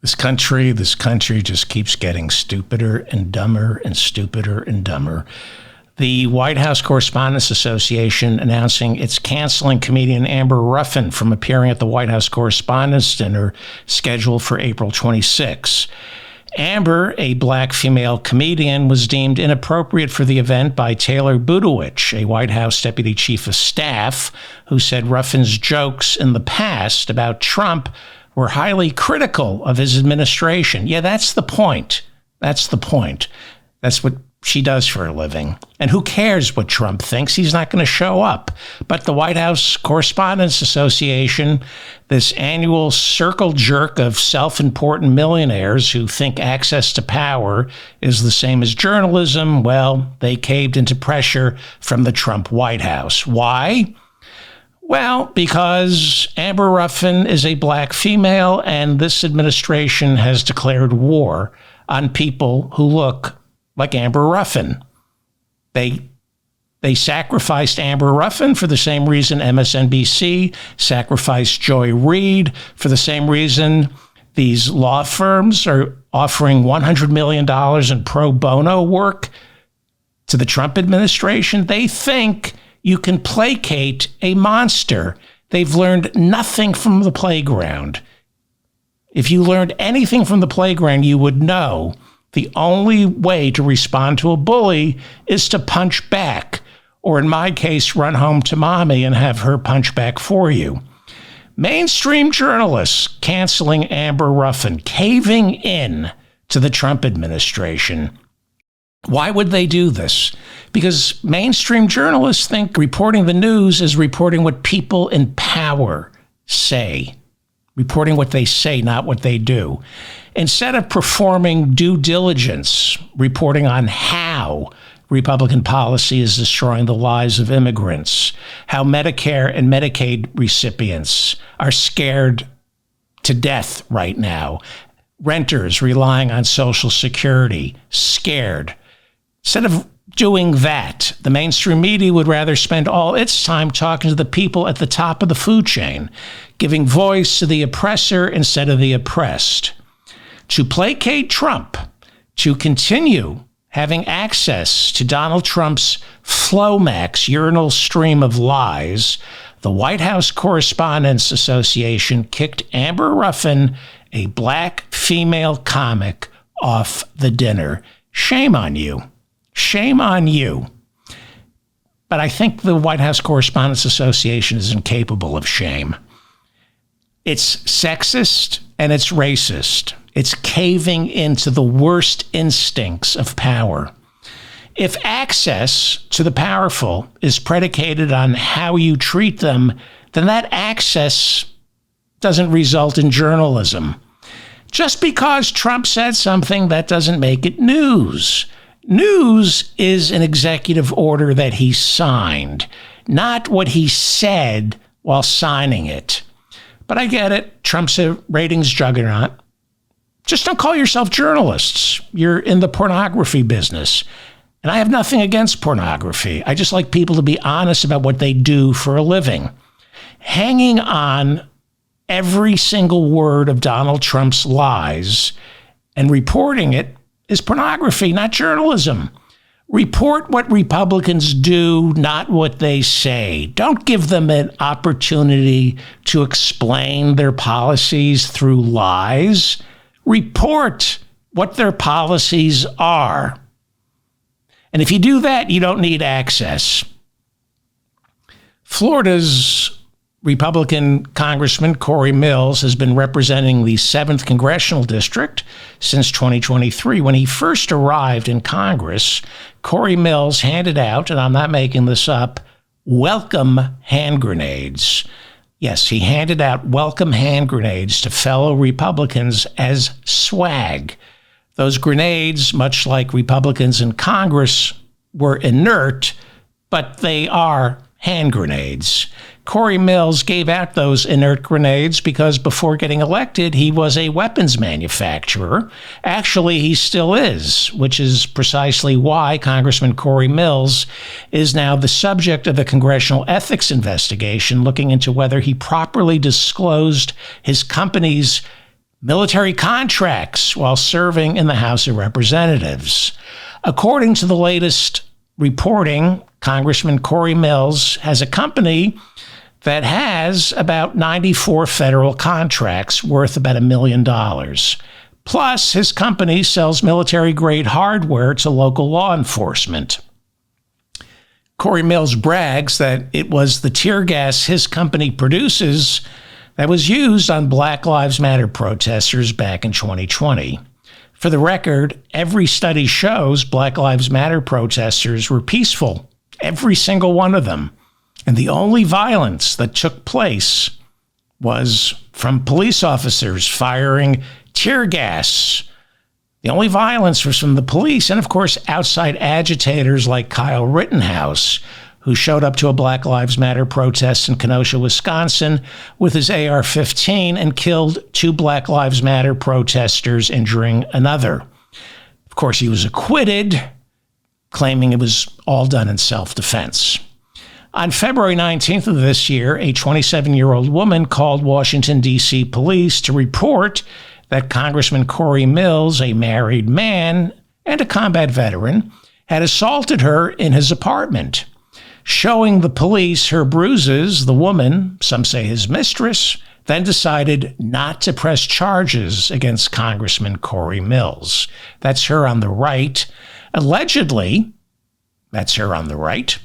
This country just keeps getting stupider and dumber and stupider and dumber. The White House Correspondents Association announcing it's canceling comedian Amber Ruffin from appearing at the White House Correspondents' Dinner scheduled for April 26. Amber, a black female comedian, was deemed inappropriate for the event by Taylor Budowich, a White House Deputy Chief of Staff, who said Ruffin's jokes in the past about Trump were highly critical of his administration. Yeah, that's the point. That's the point. That's what she does for a living. And who cares what Trump thinks? He's not going to show up. But the White House Correspondents Association, this annual circle jerk of self-important millionaires who think access to power is the same as journalism, well, they caved into pressure from the Trump White House. Why? Well, because Amber Ruffin is a black female, and this administration has declared war on people who look like Amber Ruffin. They sacrificed Amber Ruffin for the same reason MSNBC sacrificed Joy Reid, for the same reason these law firms are offering $100 million in pro bono work to the Trump administration. They think you can placate a monster. They've learned nothing from the playground. If you learned anything from the playground, you would know the only way to respond to a bully is to punch back, or in my case, run home to mommy and have her punch back for you. Mainstream journalists canceling Amber Ruffin, caving in to the Trump administration. Why would they do this? Because mainstream journalists think reporting the news is reporting what people in power say. Reporting what they say, not what they do. Instead of performing due diligence, reporting on how Republican policy is destroying the lives of immigrants, how Medicare and Medicaid recipients are scared to death right now, renters relying on Social Security, scared. Instead of doing that, the mainstream media would rather spend all its time talking to the people at the top of the food chain, giving voice to the oppressor instead of the oppressed. To placate Trump, to continue having access to Donald Trump's Flomax urinal stream of lies, the White House Correspondents Association kicked Amber Ruffin, a black female comic, off the dinner. Shame on you. Shame on you. But I think the White House Correspondents Association is incapable of shame. It's sexist and it's racist. It's caving into the worst instincts of power. If access to the powerful is predicated on how you treat them, then that access doesn't result in journalism. Just because Trump said something, that doesn't make it news. News is an executive order that he signed, not what he said while signing it. But I get it. Trump's a ratings juggernaut. Just don't call yourself journalists. You're in the pornography business. And I have nothing against pornography. I just like people to be honest about what they do for a living. Hanging on every single word of Donald Trump's lies and reporting it is pornography, not journalism. Report what Republicans do, not what they say. Don't give them an opportunity to explain their policies through lies. Report what their policies are. And if you do that, you don't need access. Florida's Republican Congressman Corey Mills has been representing the 7th Congressional District since 2023. When he first arrived in Congress, Corey Mills handed out, and I'm not making this up, welcome hand grenades. Yes, he handed out welcome hand grenades to fellow Republicans as swag. Those grenades, much like Republicans in Congress, were inert, but they are hand grenades. Corey Mills gave out those inert grenades because before getting elected, he was a weapons manufacturer. Actually, he still is, which is precisely why Congressman Corey Mills is now the subject of a congressional ethics investigation looking into whether he properly disclosed his company's military contracts while serving in the House of Representatives. According to the latest reporting, Congressman Corey Mills has a company that has about 94 federal contracts worth about $1 million. Plus, his company sells military-grade hardware to local law enforcement. Corey Mills brags that it was the tear gas his company produces that was used on Black Lives Matter protesters back in 2020. For the record, every study shows Black Lives Matter protesters were peaceful, every single one of them. And the only violence that took place was from police officers firing tear gas. The only violence was from the police and, of course, outside agitators like Kyle Rittenhouse, who showed up to a Black Lives Matter protest in Kenosha, Wisconsin, with his AR-15 and killed 2 Black Lives Matter protesters, injuring another. Of course, he was acquitted, claiming it was all done in self-defense. On February 19th of this year, a 27-year-old woman called Washington, D.C. police to report that Congressman Corey Mills, a married man and a combat veteran, had assaulted her in his apartment. Showing the police her bruises, the woman, some say his mistress, then decided not to press charges against Congressman Corey Mills. That's her on the right. Allegedly, that's her on the right.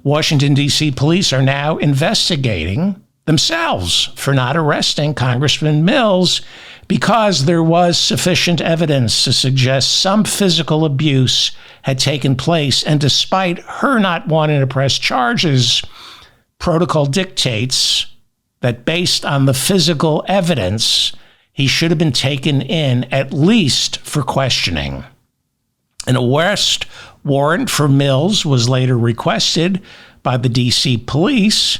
Washington, D.C. police are now investigating themselves for not arresting Congressman Mills because there was sufficient evidence to suggest some physical abuse had taken place. And despite her not wanting to press charges, protocol dictates that based on the physical evidence, he should have been taken in at least for questioning. An arrest warrant for Mills was later requested by the D.C. police,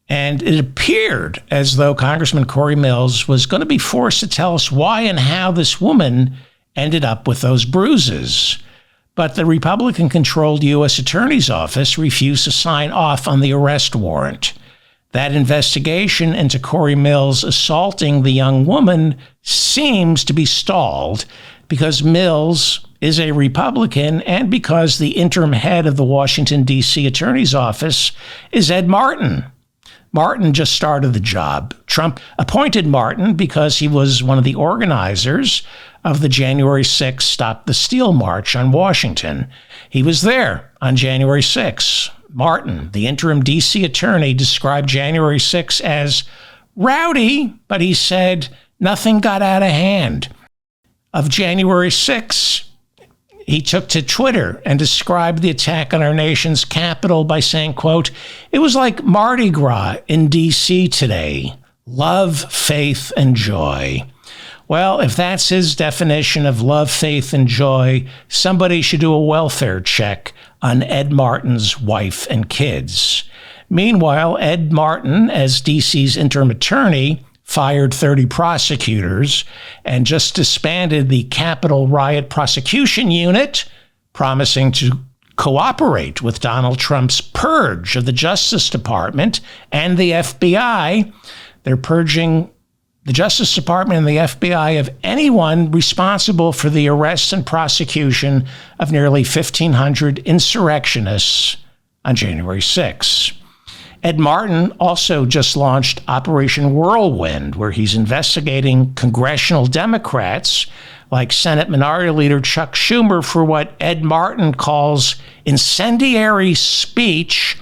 and it appeared as though Congressman Corey Mills was going to be forced to tell us why and how this woman ended up with those bruises. But the Republican-controlled U.S. Attorney's Office refused to sign off on the arrest warrant. That investigation into Corey Mills assaulting the young woman seems to be stalled because Mills is a Republican and because the interim head of the Washington, D.C. Attorney's Office is Ed Martin. Martin just started the job. Trump appointed Martin because he was one of the organizers of the January 6th Stop the Steal March on Washington. He was there on January 6th. Martin, the interim D.C. attorney, described January 6th as rowdy, but he said nothing got out of hand. Of January 6th, he took to Twitter and described the attack on our nation's capital by saying, quote, "It was like Mardi Gras in D.C. today. Love, faith, and joy." Well, if that's his definition of love, faith, and joy, somebody should do a welfare check on Ed Martin's wife and kids. Meanwhile, Ed Martin, as D.C.'s interim attorney, fired 30 prosecutors and just disbanded the Capitol riot prosecution unit, promising to cooperate with Donald Trump's purge of the Justice Department and the FBI. They're purging the Justice Department and the FBI of anyone responsible for the arrest and prosecution of nearly 1,500 insurrectionists on January 6th. Ed Martin also just launched Operation Whirlwind, where he's investigating congressional Democrats like Senate Minority Leader Chuck Schumer for what Ed Martin calls incendiary speech,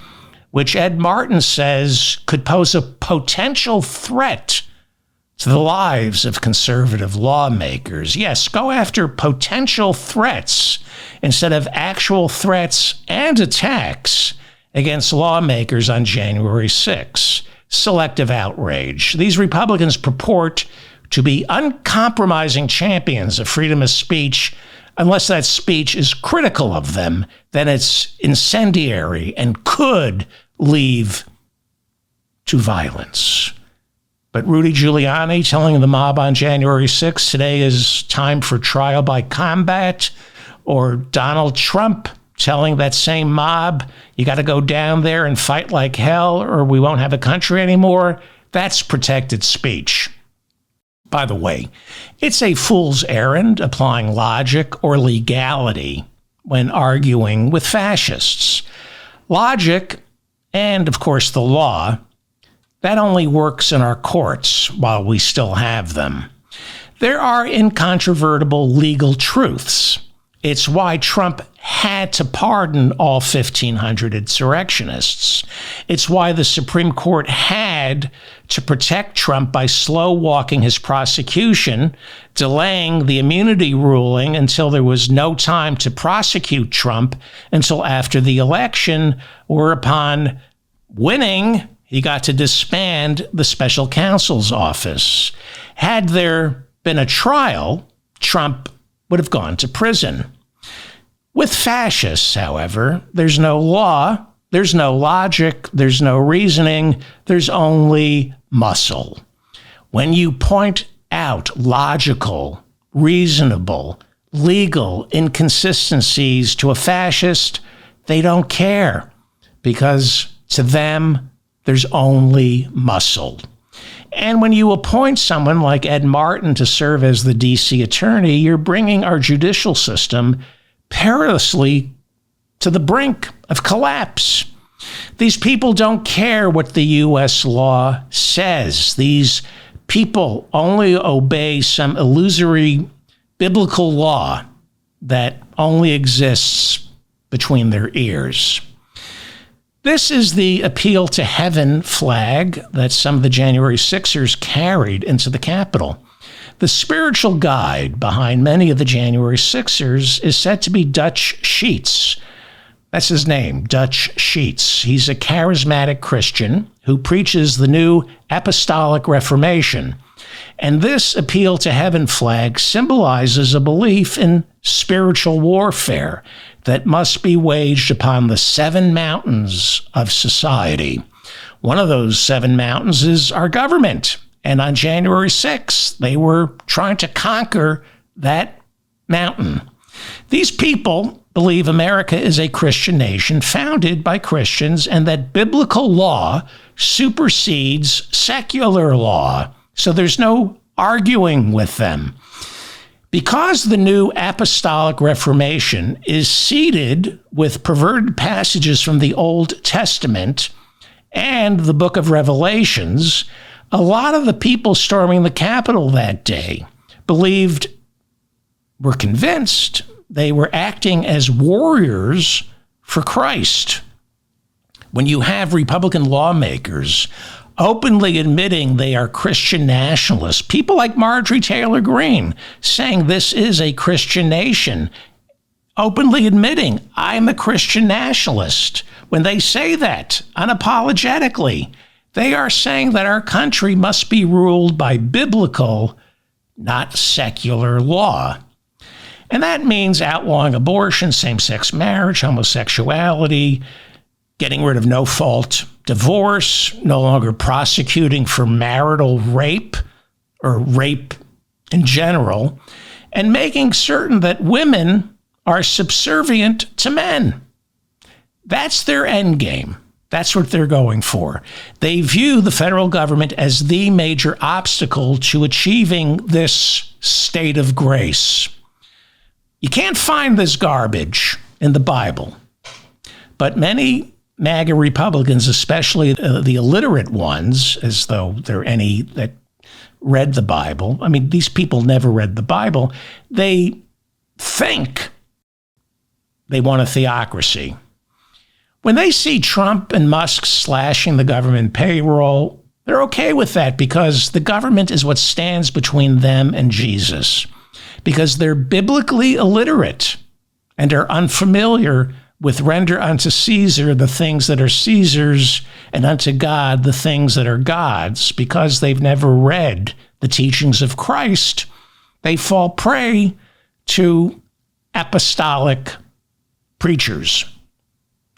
which Ed Martin says could pose a potential threat to the lives of conservative lawmakers. Yes, go after potential threats instead of actual threats and attacks against lawmakers on January 6th. Selective outrage. These Republicans purport to be uncompromising champions of freedom of speech. Unless that speech is critical of them, then it's incendiary and could lead to violence. But Rudy Giuliani telling the mob on January 6th, today is time for trial by combat, or Donald Trump telling that same mob, you got to go down there and fight like hell or we won't have a country anymore, that's protected speech. By the way, it's a fool's errand applying logic or legality when arguing with fascists. Logic, and of course the law, that only works in our courts while we still have them. There are incontrovertible legal truths. It's why Trump had to pardon all 1,500 insurrectionists. It's why the Supreme Court had to protect Trump by slow-walking his prosecution, delaying the immunity ruling until there was no time to prosecute Trump until after the election, or upon winning, he got to disband the special counsel's office. Had there been a trial, Trump would have gone to prison. With fascists, however, there's no law, there's no logic, there's no reasoning, there's only muscle. When you point out logical, reasonable, legal inconsistencies to a fascist, they don't care, because to them, there's only muscle. And when you appoint someone like Ed Martin to serve as the D.C. attorney, you're bringing our judicial system perilously to the brink of collapse. These people don't care what the U.S. law says. These people only obey some illusory biblical law that only exists between their ears. This is the appeal to heaven flag that some of the January 6ers carried into the Capitol. The spiritual guide behind many of the January 6ers is said to be Dutch Sheets. That's his name, Dutch Sheets. He's a charismatic Christian who preaches the new apostolic reformation. And this appeal to heaven flag symbolizes a belief in spiritual warfare that must be waged upon the 7 mountains of society. One of those 7 mountains is our government. And on January 6th, they were trying to conquer that mountain. These people believe America is a Christian nation founded by Christians and that biblical law supersedes secular law. So there's no arguing with them. Because the new apostolic reformation is seeded with perverted passages from the Old Testament and the book of Revelations, a lot of the people storming the Capitol that day were convinced they were acting as warriors for Christ. When you have Republican lawmakers openly admitting they are Christian nationalists, people like Marjorie Taylor Greene saying this is a Christian nation, openly admitting I'm a Christian nationalist. When they say that unapologetically, they are saying that our country must be ruled by biblical, not secular law. And that means outlawing abortion, same-sex marriage, homosexuality, getting rid of no-fault divorce, no longer prosecuting for marital rape or rape in general, and making certain that women are subservient to men. That's their end game. That's what they're going for. They view the federal government as the major obstacle to achieving this state of grace. You can't find this garbage in the Bible, but many MAGA Republicans, especially the illiterate ones, as though there are any that read the Bible. I mean, these people never read the Bible. They think they want a theocracy. When they see Trump and Musk slashing the government payroll, they're okay with that because the government is what stands between them and Jesus, because they're biblically illiterate and are unfamiliar with render unto Caesar the things that are Caesar's and unto God the things that are God's. Because they've never read the teachings of Christ, they fall prey to apostolic preachers,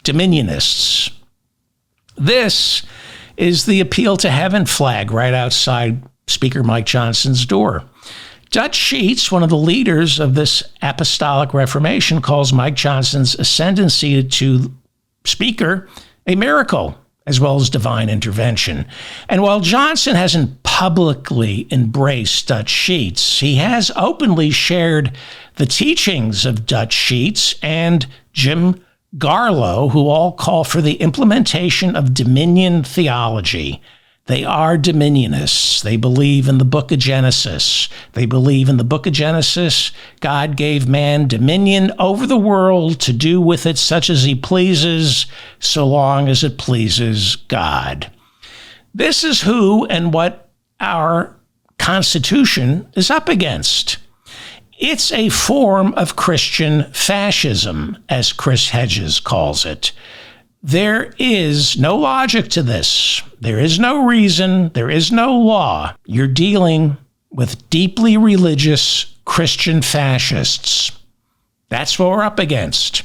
dominionists. This is the appeal to heaven flag right outside Speaker Mike Johnson's door. Dutch Sheets, one of the leaders of this apostolic reformation, calls Mike Johnson's ascendancy to Speaker a miracle. as well as divine intervention. And while Johnson hasn't publicly embraced Dutch Sheets, he has openly shared the teachings of Dutch Sheets and Jim Garlow, who all call for the implementation of dominion theology. They are dominionists. They believe in the book of Genesis. They believe in the book of Genesis. God gave man dominion over the world to do with it such as he pleases, so long as it pleases God. This is who and what our Constitution is up against. It's a form of Christian fascism, as Chris Hedges calls it. There is no logic to this. There is no reason. There is no law. You're dealing with deeply religious Christian fascists. That's what we're up against.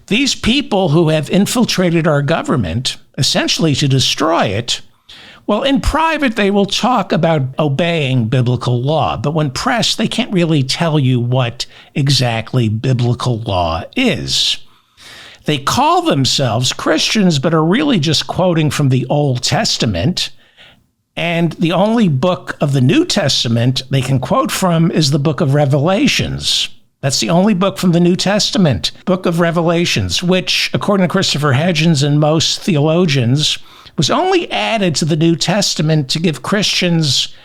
These people who have infiltrated our government, essentially to destroy it, well, in private, they will talk about obeying biblical law, but when pressed, they can't really tell you what exactly biblical law is. They call themselves Christians, but are really just quoting from the Old Testament. And the only book of the New Testament they can quote from is the book of Revelations. That's the only book from the New Testament, book of Revelations, which, according to Christopher Hedges and most theologians, was only added to the New Testament to give Christians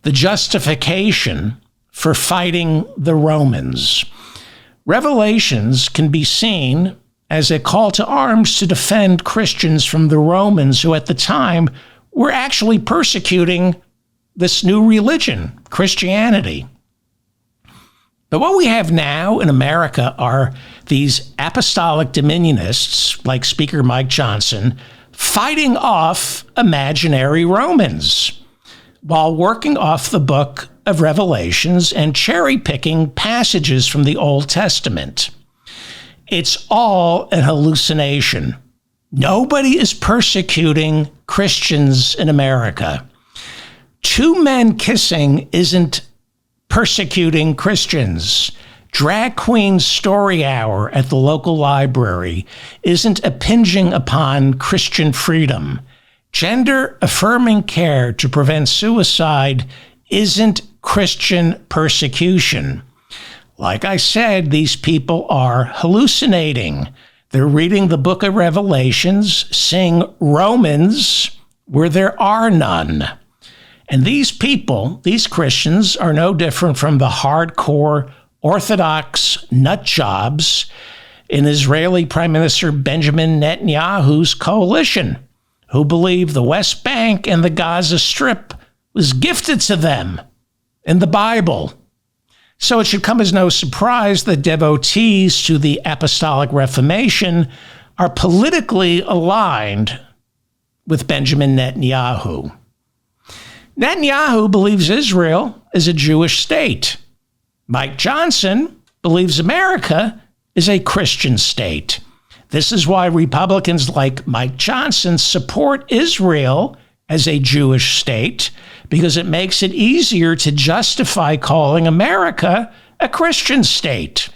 the justification for fighting the Romans. Revelations can be seen as a call to arms to defend Christians from the Romans, who at the time were actually persecuting this new religion, Christianity. But what we have now in America are these apostolic dominionists, like Speaker Mike Johnson, fighting off imaginary Romans while working off the book of Revelations and cherry-picking passages from the Old Testament. It's all an hallucination. Nobody is persecuting Christians in America. Two men kissing isn't persecuting Christians. Drag Queen Story Hour at the local library isn't impinging upon Christian freedom. Gender-affirming care to prevent suicide isn't Christian persecution. Like I said, these people are hallucinating. They're reading the book of Revelations, saying Romans where there are none. And these people, these Christians, are no different from the hardcore Orthodox nut jobs in Israeli Prime Minister Benjamin Netanyahu's coalition, who believe the West Bank and the Gaza Strip was gifted to them in the Bible. So it should come as no surprise that devotees to the Apostolic Reformation are politically aligned with Benjamin Netanyahu. Netanyahu believes Israel is a Jewish state. Mike Johnson believes America is a Christian state. This is why Republicans like Mike Johnson support Israel as a Jewish state, because it makes it easier to justify calling America a Christian state.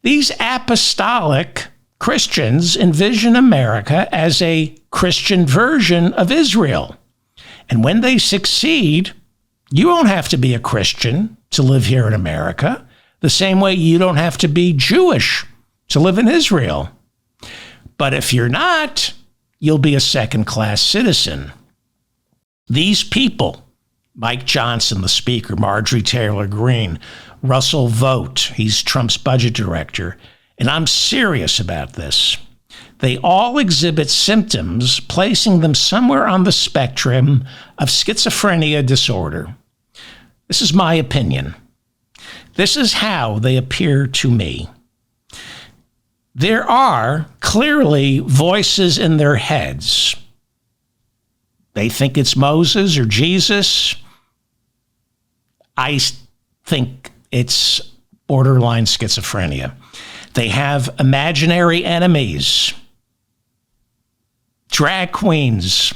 These apostolic Christians envision America as a Christian version of Israel. And when they succeed, you won't have to be a Christian to live here in America, the same way you don't have to be Jewish to live in Israel. But if you're not, you'll be a second-class citizen. These people, Mike Johnson, the Speaker, Marjorie Taylor Greene, Russell Vought, he's Trump's budget director, and I'm serious about this. They all exhibit symptoms placing them somewhere on the spectrum of schizophrenia disorder. This is my opinion. This is how they appear to me. There are clearly voices in their heads. They think it's Moses or Jesus. I think it's borderline schizophrenia. They have imaginary enemies, drag queens,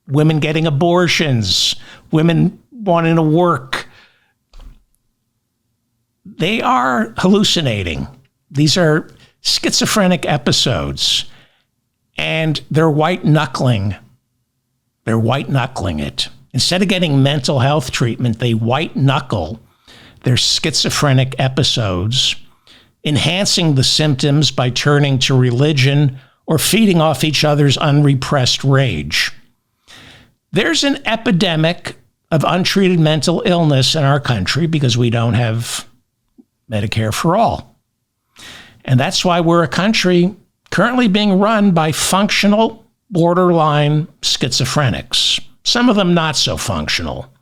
women getting abortions, women wanting to work. They are hallucinating. These are schizophrenic episodes. and they're white knuckling. They're white knuckling it. Instead of getting mental health treatment, they white knuckle their schizophrenic episodes, enhancing the symptoms by turning to religion or feeding off each other's unrepressed rage. There's an epidemic of untreated mental illness in our country because we don't have Medicare for all. And that's why we're a country currently being run by functional, borderline schizophrenics. Some of them not so functional.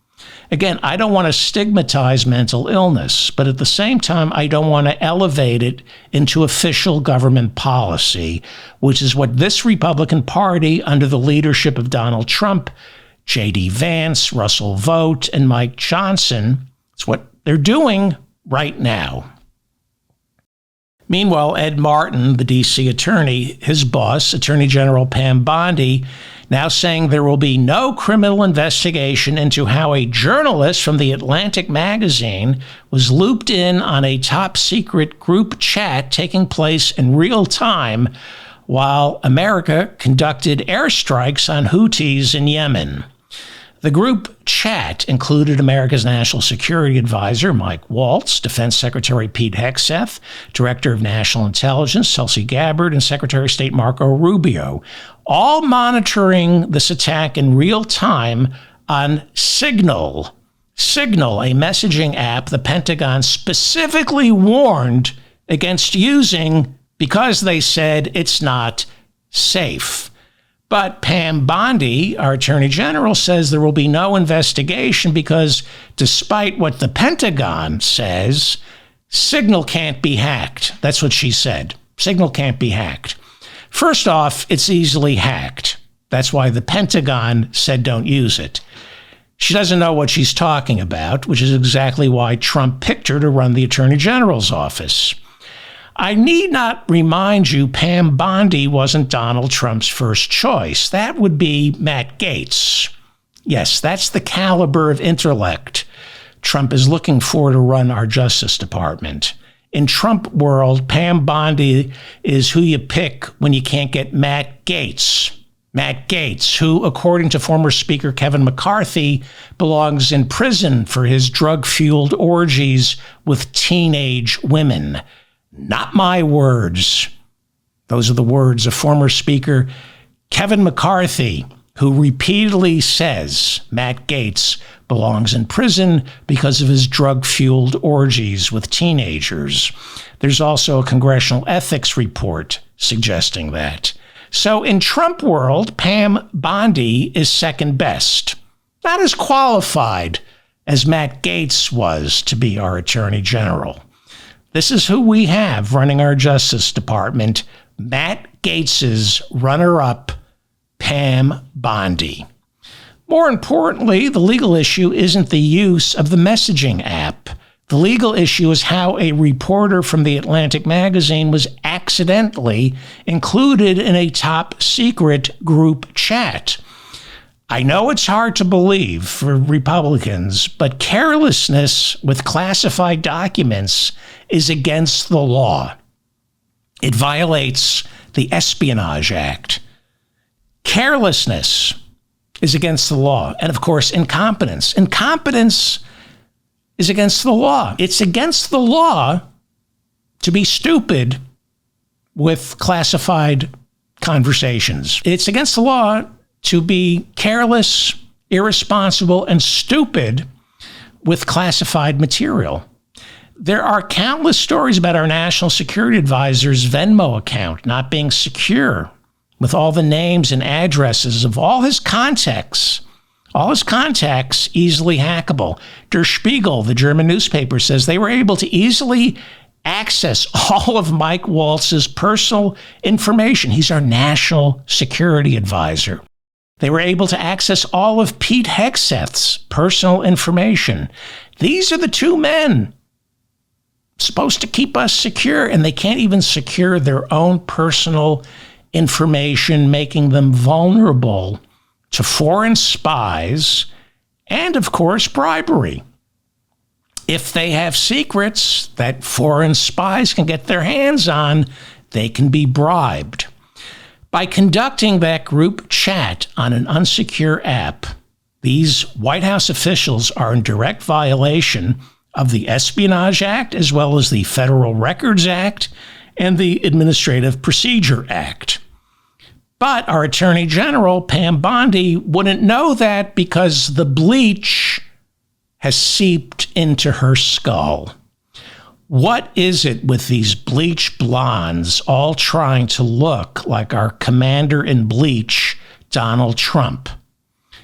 Again, I don't want to stigmatize mental illness, but at the same time, I don't want to elevate it into official government policy, which is what this Republican Party, under the leadership of Donald Trump, J.D. Vance, Russell Vought, and Mike Johnson, it's what they're doing right now. Meanwhile, Ed Martin, the D.C. attorney, his boss, Attorney General Pam Bondi, now saying there will be no criminal investigation into how a journalist from the Atlantic magazine was looped in on a top secret group chat taking place in real time while America conducted airstrikes on Houthis in Yemen. The group chat included America's National Security Advisor, Mike Waltz, Defense Secretary Pete Hegseth, Director of National Intelligence, Tulsi Gabbard, and Secretary of State Marco Rubio, all monitoring this attack in real time on Signal. Signal, a messaging app the Pentagon specifically warned against using because they said it's not safe. But Pam Bondi, our Attorney General, says there will be no investigation because despite what the Pentagon says, Signal can't be hacked. That's what she said. Signal can't be hacked. First off, it's easily hacked. That's why the Pentagon said don't use it. She doesn't know what she's talking about, which is exactly why Trump picked her to run the Attorney General's office. I need not remind you Pam Bondi wasn't Donald Trump's first choice. That would be Matt Gaetz. Yes, that's the caliber of intellect Trump is looking for to run our Justice Department. In Trump world, Pam Bondi is who you pick when you can't get Matt Gaetz. Matt Gaetz, who, according to former Speaker Kevin McCarthy, belongs in prison for his drug-fueled orgies with teenage women. Not my words. Those are the words of former Speaker Kevin McCarthy, who repeatedly says Matt Gaetz belongs in prison because of his drug-fueled orgies with teenagers. There's also a congressional ethics report suggesting that. So in Trump world, Pam Bondi is second best. Not as qualified as Matt Gaetz was to be our Attorney General. This is who we have running our Justice Department, Matt Gaetz's runner-up, Pam Bondi. More importantly, the legal issue isn't the use of the messaging app. The legal issue is how a reporter from the Atlantic magazine was accidentally included in a top secret group chat. I know it's hard to believe for Republicans, but carelessness with classified documents is against the law. It violates the Espionage Act. Carelessness is against the law. And of course, incompetence. Incompetence is against the law. It's against the law to be stupid with classified conversations. It's against the law to be careless, irresponsible, and stupid with classified material. There are countless stories about our National Security Advisor's Venmo account not being secure, with all the names and addresses of all his contacts easily hackable. Der Spiegel, the German newspaper, says they were able to easily access all of Mike Waltz's personal information. He's our National Security Advisor. They were able to access all of Pete Hegseth's personal information. These are the two men supposed to keep us secure, and they can't even secure their own personal information, making them vulnerable to foreign spies and, of course, bribery. If they have secrets that foreign spies can get their hands on, they can be bribed. By conducting that group chat on an unsecure app, these White House officials are in direct violation of the Espionage Act, as well as the Federal Records Act and the Administrative Procedure Act. But our Attorney General, Pam Bondi, wouldn't know that because the bleach has seeped into her skull. What is it with these bleach blondes all trying to look like our commander in bleach, Donald Trump?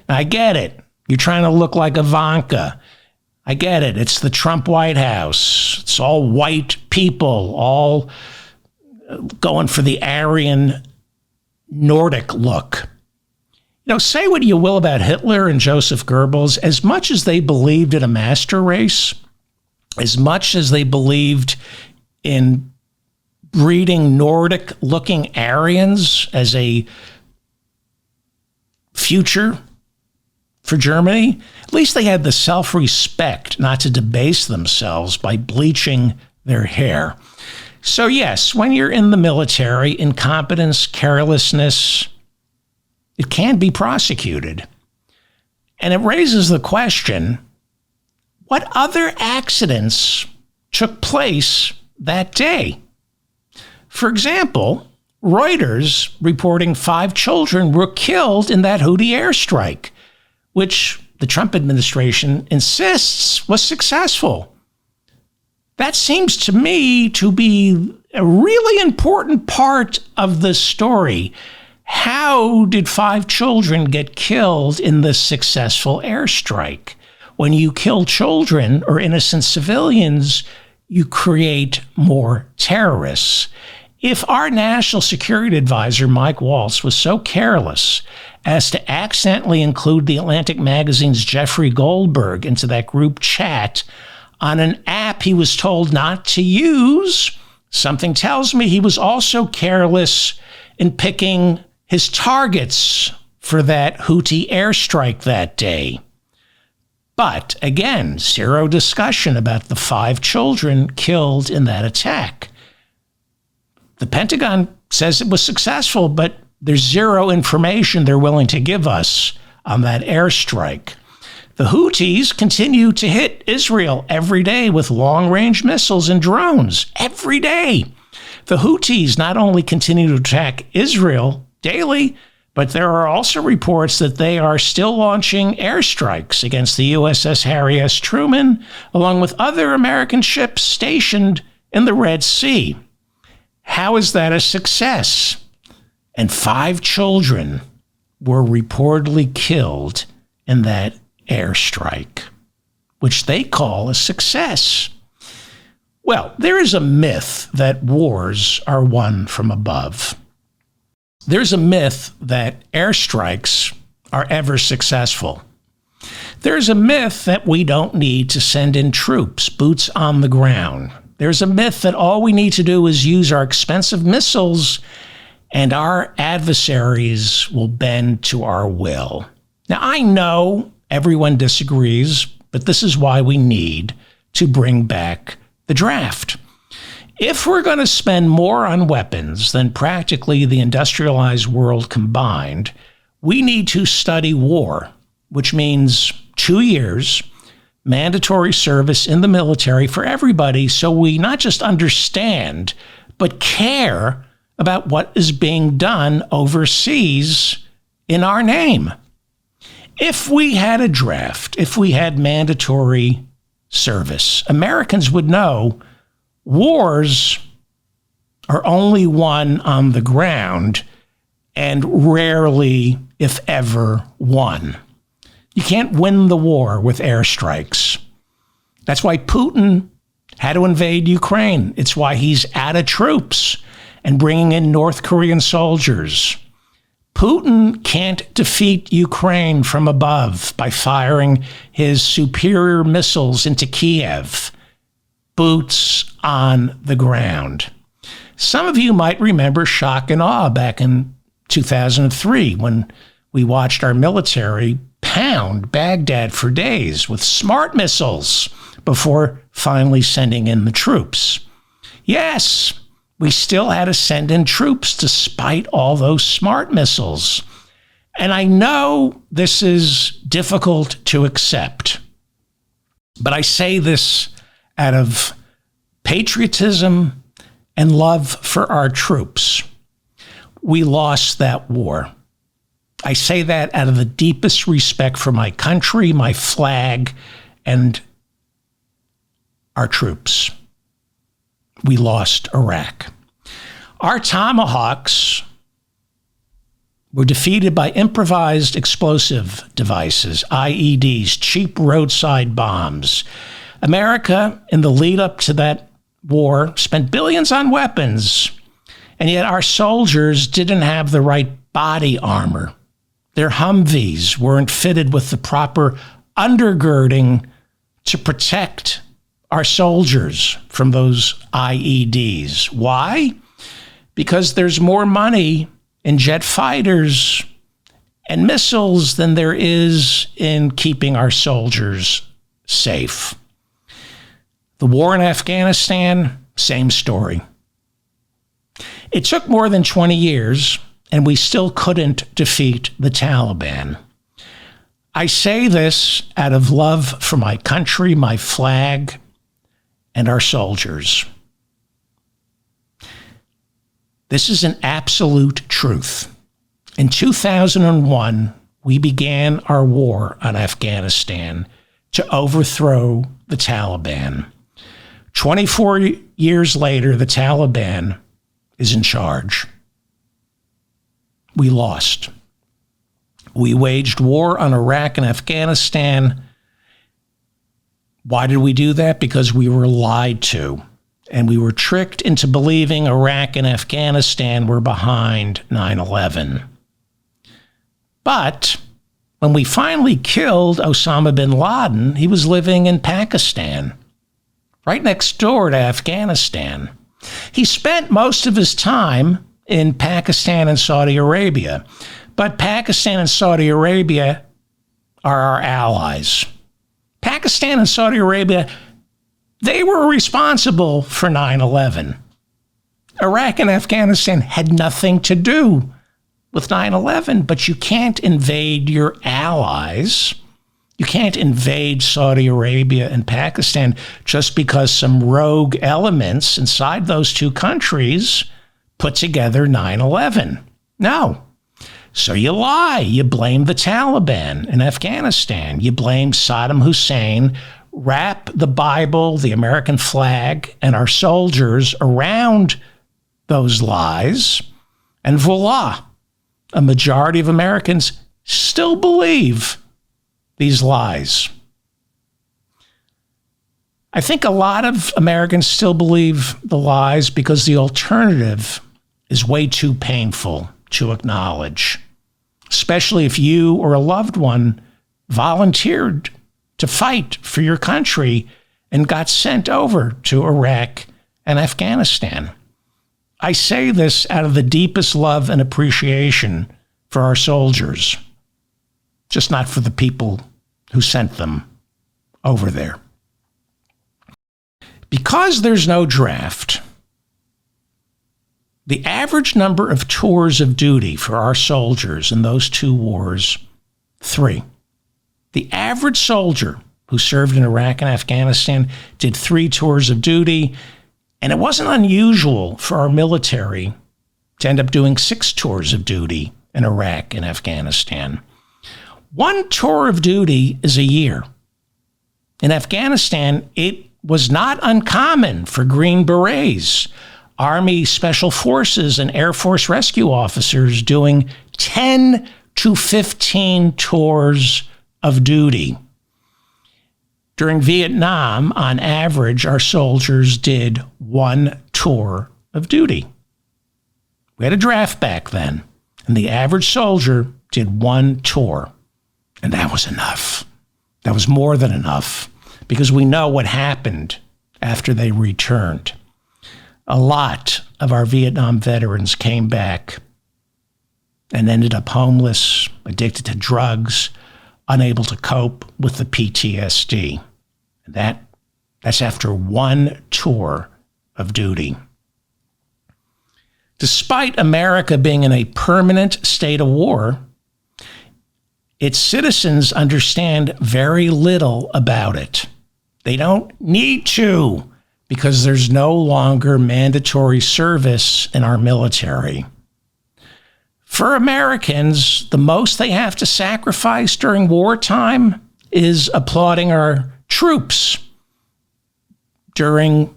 I get it. You're trying to look like Ivanka. I get it. It's the Trump White House. It's all white people, all going for the Aryan Nordic look. You know, say what you will about Hitler and Joseph Goebbels, as much as they believed in a master race, as much as they believed in breeding Nordic-looking Aryans as a future for Germany, at least they had the self-respect not to debase themselves by bleaching their hair. So yes, when you're in the military, incompetence, carelessness, it can be prosecuted. And it raises the question, what other accidents took place that day? For example, Reuters reporting 5 children were killed in that Houthi airstrike, which the Trump administration insists was successful. That seems to me to be a really important part of the story. How did 5 children get killed in this successful airstrike? When you kill children or innocent civilians, you create more terrorists. If our national security advisor, Mike Waltz, was so careless as to accidentally include the Atlantic Magazine's Jeffrey Goldberg into that group chat on an app he was told not to use, something tells me he was also careless in picking his targets for that Houthi airstrike that day. But again, zero discussion about the 5 children killed in that attack. The Pentagon says it was successful, but there's zero information they're willing to give us on that airstrike. The Houthis continue to hit Israel every day with long-range missiles and drones. Every day. The Houthis not only continue to attack Israel daily, but there are also reports that they are still launching airstrikes against the USS Harry S. Truman, along with other American ships stationed in the Red Sea. How is that a success? And 5 children were reportedly killed in that airstrike, which they call a success. Well, there is a myth that wars are won from above. There's a myth that airstrikes are ever successful. There's a myth that we don't need to send in troops, boots on the ground. There's a myth that all we need to do is use our expensive missiles and our adversaries will bend to our will. Now, I know everyone disagrees, but this is why we need to bring back the draft. If we're going to spend more on weapons than practically the industrialized world combined, we need to study war, which means 2 years, mandatory service in the military for everybody, so we not just understand, but care about what is being done overseas in our name. If we had a draft, if we had mandatory service, Americans would know wars are only won on the ground and rarely, if ever, won. You can't win the war with airstrikes. That's why Putin had to invade Ukraine. It's why he's out of troops and bringing in North Korean soldiers. Putin can't defeat Ukraine from above by firing his superior missiles into Kiev. Boots on the ground. Some of you might remember shock and awe back in 2003 when we watched our military pound Baghdad for days with smart missiles before finally sending in the troops. Yes, We still had to send in troops despite all those smart missiles. And I know this is difficult to accept, but I say this out of patriotism and love for our troops. We lost that war. I say that out of the deepest respect for my country, my flag, and our troops. We lost Iraq. Our Tomahawks were defeated by improvised explosive devices, IEDs, cheap roadside bombs. America, in the lead up to that war, spent billions on weapons, and yet our soldiers didn't have the right body armor. Their Humvees weren't fitted with the proper undergirding to protect our soldiers from those IEDs. Why? Because there's more money in jet fighters and missiles than there is in keeping our soldiers safe. The war in Afghanistan, same story. It took more than 20 years, and we still couldn't defeat the Taliban. I say this out of love for my country, my flag, and our soldiers. This is an absolute truth. In 2001, we began our war on Afghanistan to overthrow the Taliban. 24 years later, the Taliban is in charge. We lost. We waged war on Iraq and Afghanistan. Why did we do that? Because we were lied to. And we were tricked into believing Iraq and Afghanistan were behind 9/11. But when we finally killed Osama bin Laden, he was living in Pakistan, right next door to Afghanistan. He spent most of his time in Pakistan and Saudi Arabia, but Pakistan and Saudi Arabia are our allies. Pakistan and Saudi Arabia, they were responsible for 9/11. Iraq and Afghanistan had nothing to do with 9/11, but you can't invade your allies. You can't invade Saudi Arabia and Pakistan just because some rogue elements inside those two countries put together 9/11. No. So you lie. You blame the Taliban in Afghanistan. You blame Saddam Hussein. Wrap the Bible, the American flag, and our soldiers around those lies, and voila, a majority of Americans still believe these lies. I think a lot of Americans still believe the lies because the alternative is way too painful to acknowledge, especially if you or a loved one volunteered to fight for your country and got sent over to Iraq and Afghanistan. I say this out of the deepest love and appreciation for our soldiers, just not for the people who sent them over there. Because there's no draft, the average number of tours of duty for our soldiers in those two wars, 3. The average soldier who served in Iraq and Afghanistan did 3 tours of duty, and it wasn't unusual for our military to end up doing 6 tours of duty in Iraq and Afghanistan. 1 tour of duty is a year. In Afghanistan, it was not uncommon for Green Berets, Army Special Forces, and Air Force rescue officers doing 10 to 15 tours of duty. During Vietnam, on average, our soldiers did 1 tour of duty. We had a draft back then, and the average soldier did 1 tour. And that was enough. That was more than enough, because we know what happened after they returned. A lot of our Vietnam veterans came back and ended up homeless, addicted to drugs, unable to cope with the PTSD. That's after 1 tour of duty. Despite America being in a permanent state of war, its citizens understand very little about it. They don't need to, because there's no longer mandatory service in our military. For Americans, the most they have to sacrifice during wartime is applauding our troops during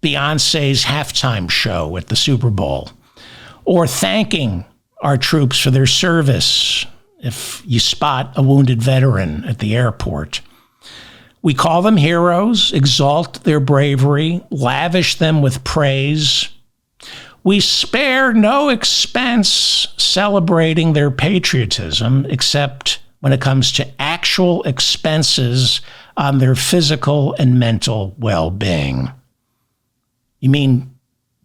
Beyonce's halftime show at the Super Bowl, or thanking our troops for their service if you spot a wounded veteran at the airport. We call them heroes, exalt their bravery, lavish them with praise. We spare no expense celebrating their patriotism, except when it comes to actual expenses on their physical and mental well-being. You mean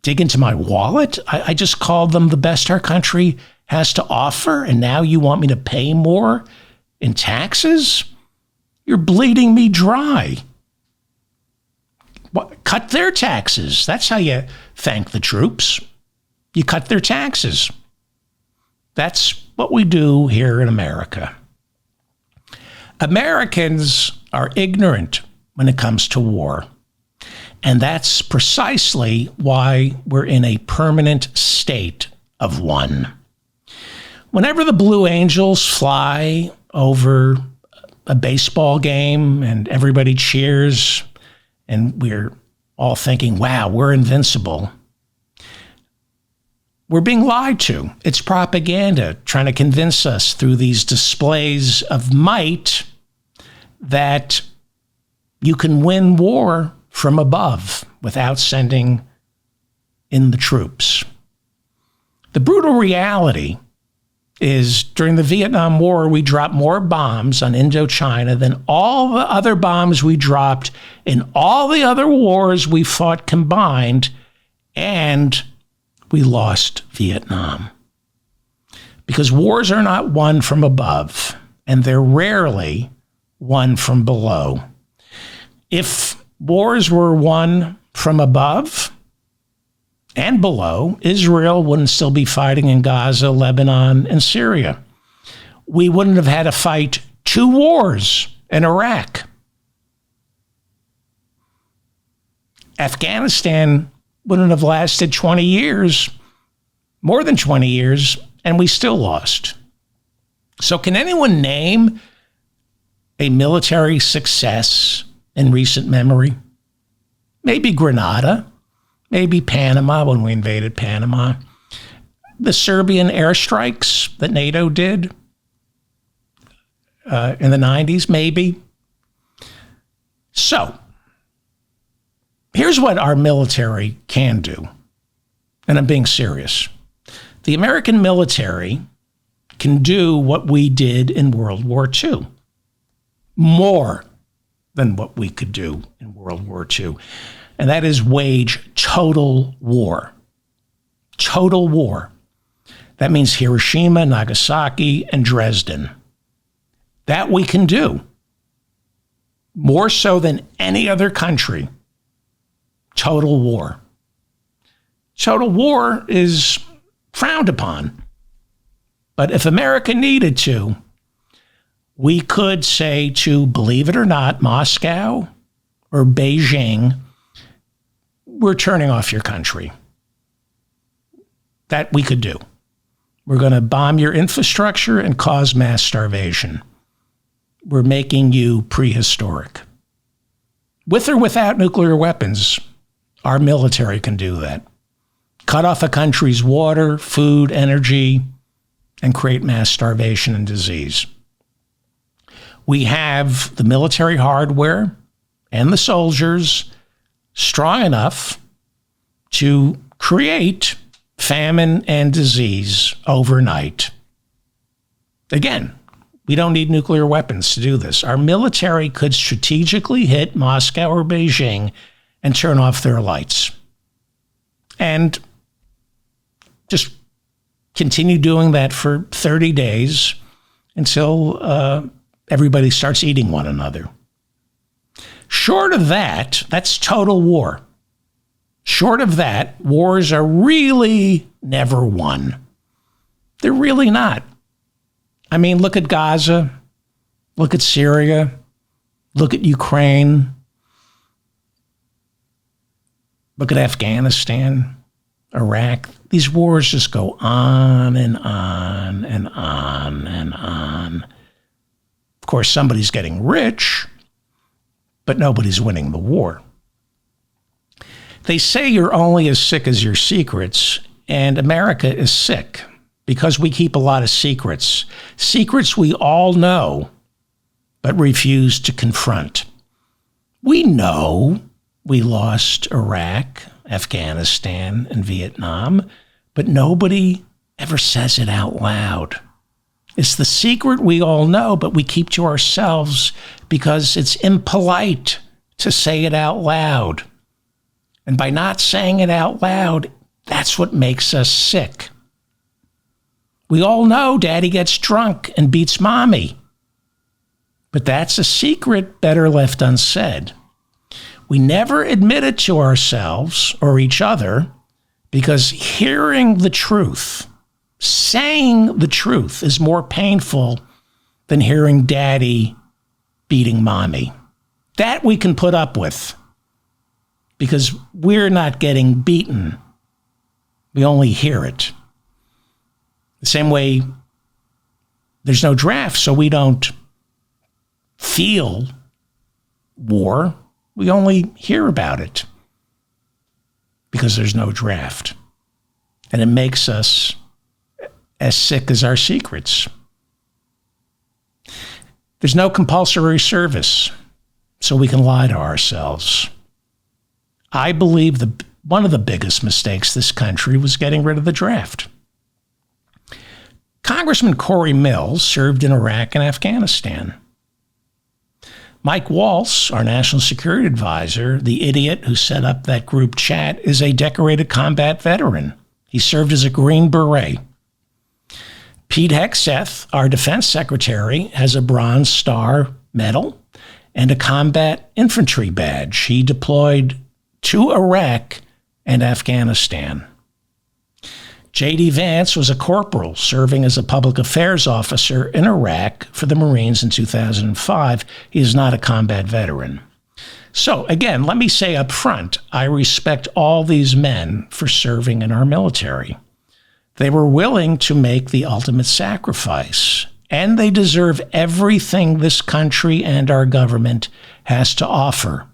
dig into my wallet? I just called them the best our country has to offer, and now you want me to pay more in taxes? You're bleeding me dry. Cut their taxes. That's how you thank the troops. You cut their taxes. That's what we do here in America. Americans are ignorant when it comes to war. And that's precisely why we're in a permanent state of one. Whenever the Blue Angels fly over a baseball game and everybody cheers and we're all thinking, wow, we're invincible, we're being lied to. It's propaganda trying to convince us through these displays of might that you can win war from above without sending in the troops. The brutal reality is during the Vietnam War, we dropped more bombs on Indochina than all the other bombs we dropped in all the other wars we fought combined, and we lost Vietnam. Because wars are not won from above, and they're rarely won from below. If wars were won from above and below, Israel wouldn't still be fighting in Gaza, Lebanon, and Syria. We wouldn't have had to fight 2 wars in Iraq. Afghanistan wouldn't have lasted 20 years, more than 20 years, and we still lost. So can anyone name a military success in recent memory? Maybe Grenada, maybe Panama when we invaded Panama, the Serbian airstrikes that NATO did in the 90s, maybe. So here's what our military can do, and I'm being serious. The American military can do what we did in World War II, more than what we could do in World War II. And that is wage total war. Total war. That means Hiroshima, Nagasaki, and Dresden. That we can do. More so than any other country. Total war. Total war is frowned upon. But if America needed to, we could say to, believe it or not, Moscow or Beijing, we're turning off your country. That we could do. We're going to bomb your infrastructure and cause mass starvation. We're making you prehistoric. With or without nuclear weapons, our military can do that. Cut off a country's water, food, energy, and create mass starvation and disease. We have the military hardware and the soldiers strong enough to create famine and disease overnight. Again, we don't need nuclear weapons to do this. Our military could strategically hit Moscow or Beijing and turn off their lights. And just continue doing that for 30 days until everybody starts eating one another. Short of that, that's total war. Short of that, wars are really never won. They're really not. I mean, look at Gaza, look at Syria, look at Ukraine, look at Afghanistan, Iraq. These wars just go on and on and on and on. Of course, somebody's getting rich, but nobody's winning the war. They say you're only as sick as your secrets, and America is sick because we keep a lot of secrets. Secrets we all know, but refuse to confront. We know we lost Iraq, Afghanistan, and Vietnam, but nobody ever says it out loud. It's the secret we all know, but we keep to ourselves because it's impolite to say it out loud. And by not saying it out loud, that's what makes us sick. We all know Daddy gets drunk and beats Mommy. But that's a secret better left unsaid. We never admit it to ourselves or each other because hearing the truth, saying the truth is more painful than hearing Daddy beating Mommy. That we can put up with because we're not getting beaten. We only hear it. The same way there's no draft, so we don't feel war. We only hear about it because there's no draft. And it makes us as sick as our secrets. There's no compulsory service, so we can lie to ourselves. I believe one of the biggest mistakes this country was getting rid of the draft. Congressman Corey Mills served in Iraq and Afghanistan. Mike Waltz, our national security advisor, the idiot who set up that group chat, is a decorated combat veteran. He served as a Green Beret. Pete Hegseth, our defense secretary, has a Bronze Star medal and a combat infantry badge. He deployed to Iraq and Afghanistan. J.D. Vance was a corporal serving as a public affairs officer in Iraq for the Marines in 2005. He is not a combat veteran. So, again, let me say up front, I respect all these men for serving in our military. They were willing to make the ultimate sacrifice, and they deserve everything this country and our government has to offer.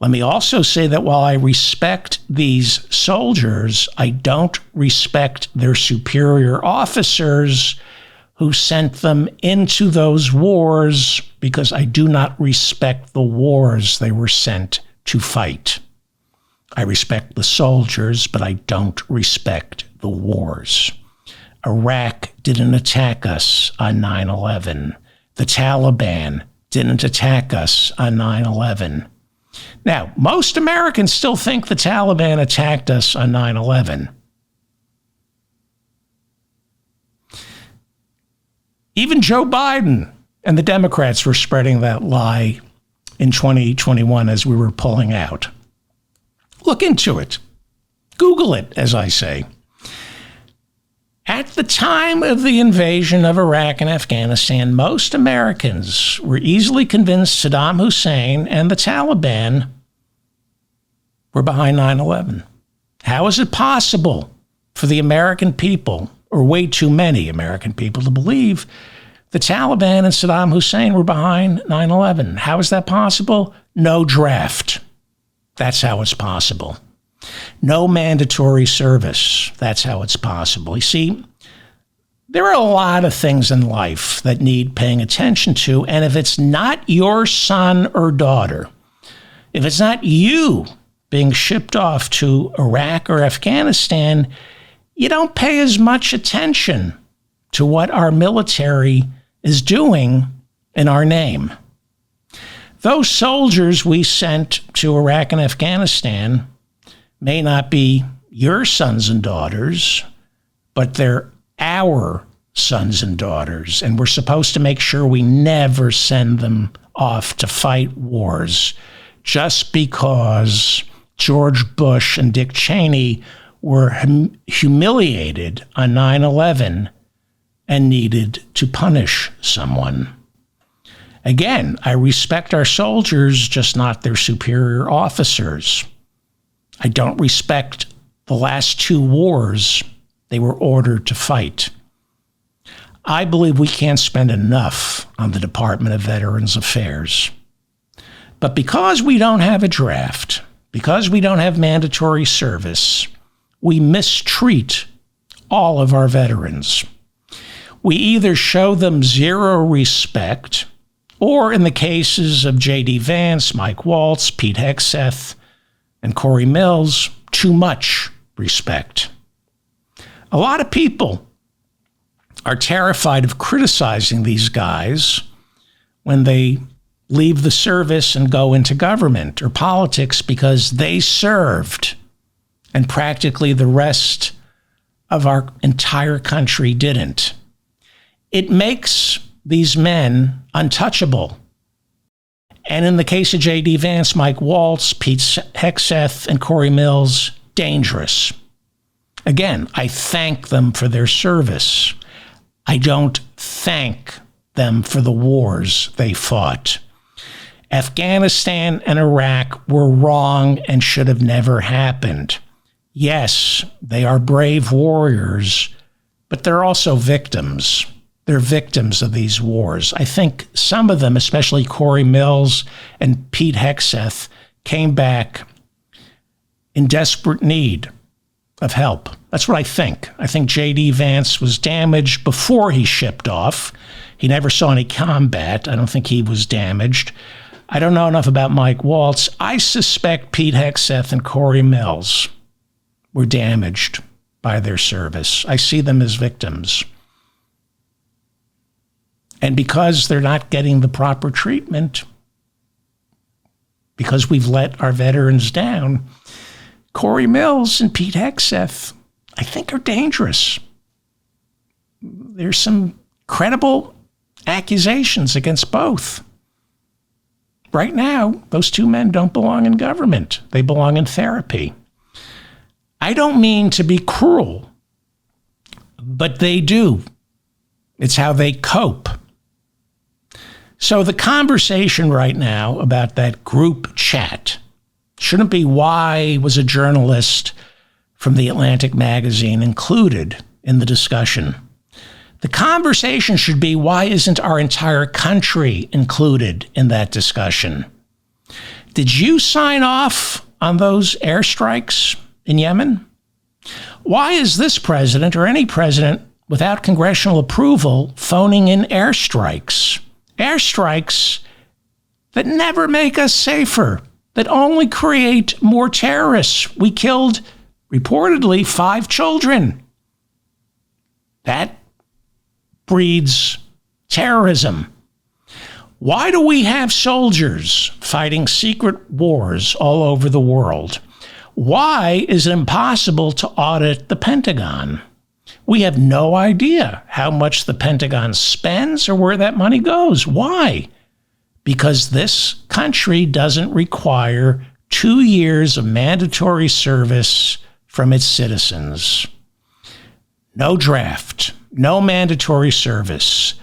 Let me also say that while I respect these soldiers, I don't respect their superior officers who sent them into those wars because I do not respect the wars they were sent to fight. I respect the soldiers, but I don't respect the wars. Iraq didn't attack us on 9/11. The Taliban didn't attack us on 9/11. Now, most Americans still think the Taliban attacked us on 9/11. Even Joe Biden and the Democrats were spreading that lie in 2021 as we were pulling out. Look into it. Google it, as I say. At the time of the invasion of Iraq and Afghanistan, most Americans were easily convinced Saddam Hussein and the Taliban were behind 9/11. How is it possible for the American people, or way too many American people, to believe the Taliban and Saddam Hussein were behind 9/11? How is that possible? No draft. That's how it's possible. No mandatory service. That's how it's possible. You see, there are a lot of things in life that need paying attention to, and if it's not your son or daughter, if it's not you being shipped off to Iraq or Afghanistan, you don't pay as much attention to what our military is doing in our name. Those soldiers we sent to Iraq and Afghanistan may not be your sons and daughters, but they're our sons and daughters, and we're supposed to make sure we never send them off to fight wars just because George Bush and Dick Cheney were humiliated on 9/11 and needed to punish someone. Again, I respect our soldiers, just not their superior officers. I don't respect the last two wars they were ordered to fight. I believe we can't spend enough on the Department of Veterans Affairs. But because we don't have a draft, because we don't have mandatory service, we mistreat all of our veterans. We either show them zero respect, or in the cases of J.D. Vance, Mike Waltz, Pete Hegseth, and Corey Mills, too much respect. A lot of people are terrified of criticizing these guys when they leave the service and go into government or politics because they served and practically the rest of our entire country didn't. It makes these men untouchable. And in the case of J.D. Vance, Mike Waltz, Pete Hegseth, and Corey Mills, dangerous. Again, I thank them for their service. I don't thank them for the wars they fought. Afghanistan and Iraq were wrong and should have never happened. Yes, they are brave warriors, but they're also victims. They're victims of these wars. I think some of them, especially Corey Mills and Pete Hegseth, came back in desperate need of help. That's what I think. I think J.D. Vance was damaged before he shipped off. He never saw any combat. I don't think he was damaged. I don't know enough about Mike Waltz. I suspect Pete Hegseth and Corey Mills were damaged by their service. I see them as victims. And because they're not getting the proper treatment, because we've let our veterans down, Corey Mills and Pete Hegseth, I think, are dangerous. There's some credible accusations against both. Right now, those two men don't belong in government. They belong in therapy. I don't mean to be cruel, but they do. It's how they cope. So the conversation right now about that group chat shouldn't be why was a journalist from the Atlantic magazine included in the discussion. The conversation should be, why isn't our entire country included in that discussion? Did you sign off on those airstrikes in Yemen? Why is this president or any president without congressional approval phoning in airstrikes? Airstrikes that never make us safer, that only create more terrorists. We killed, reportedly, 5 children. That breeds terrorism. Why do we have soldiers fighting secret wars all over the world? Why is it impossible to audit the Pentagon? We have no idea how much the Pentagon spends or where that money goes. Why? Because this country doesn't require 2 years of mandatory service from its citizens. No draft, no mandatory service.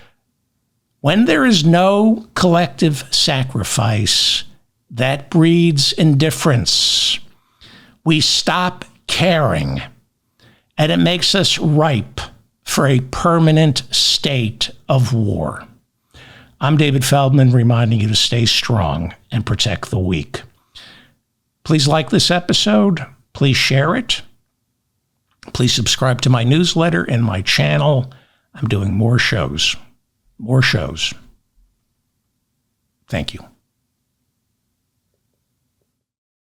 When there is no collective sacrifice, that breeds indifference. We stop caring, and it makes us ripe for a permanent state of war. I'm David Feldman, reminding you to stay strong and protect the weak. Please like this episode. Please share it. Please subscribe to my newsletter and my channel. I'm doing more shows. Thank you.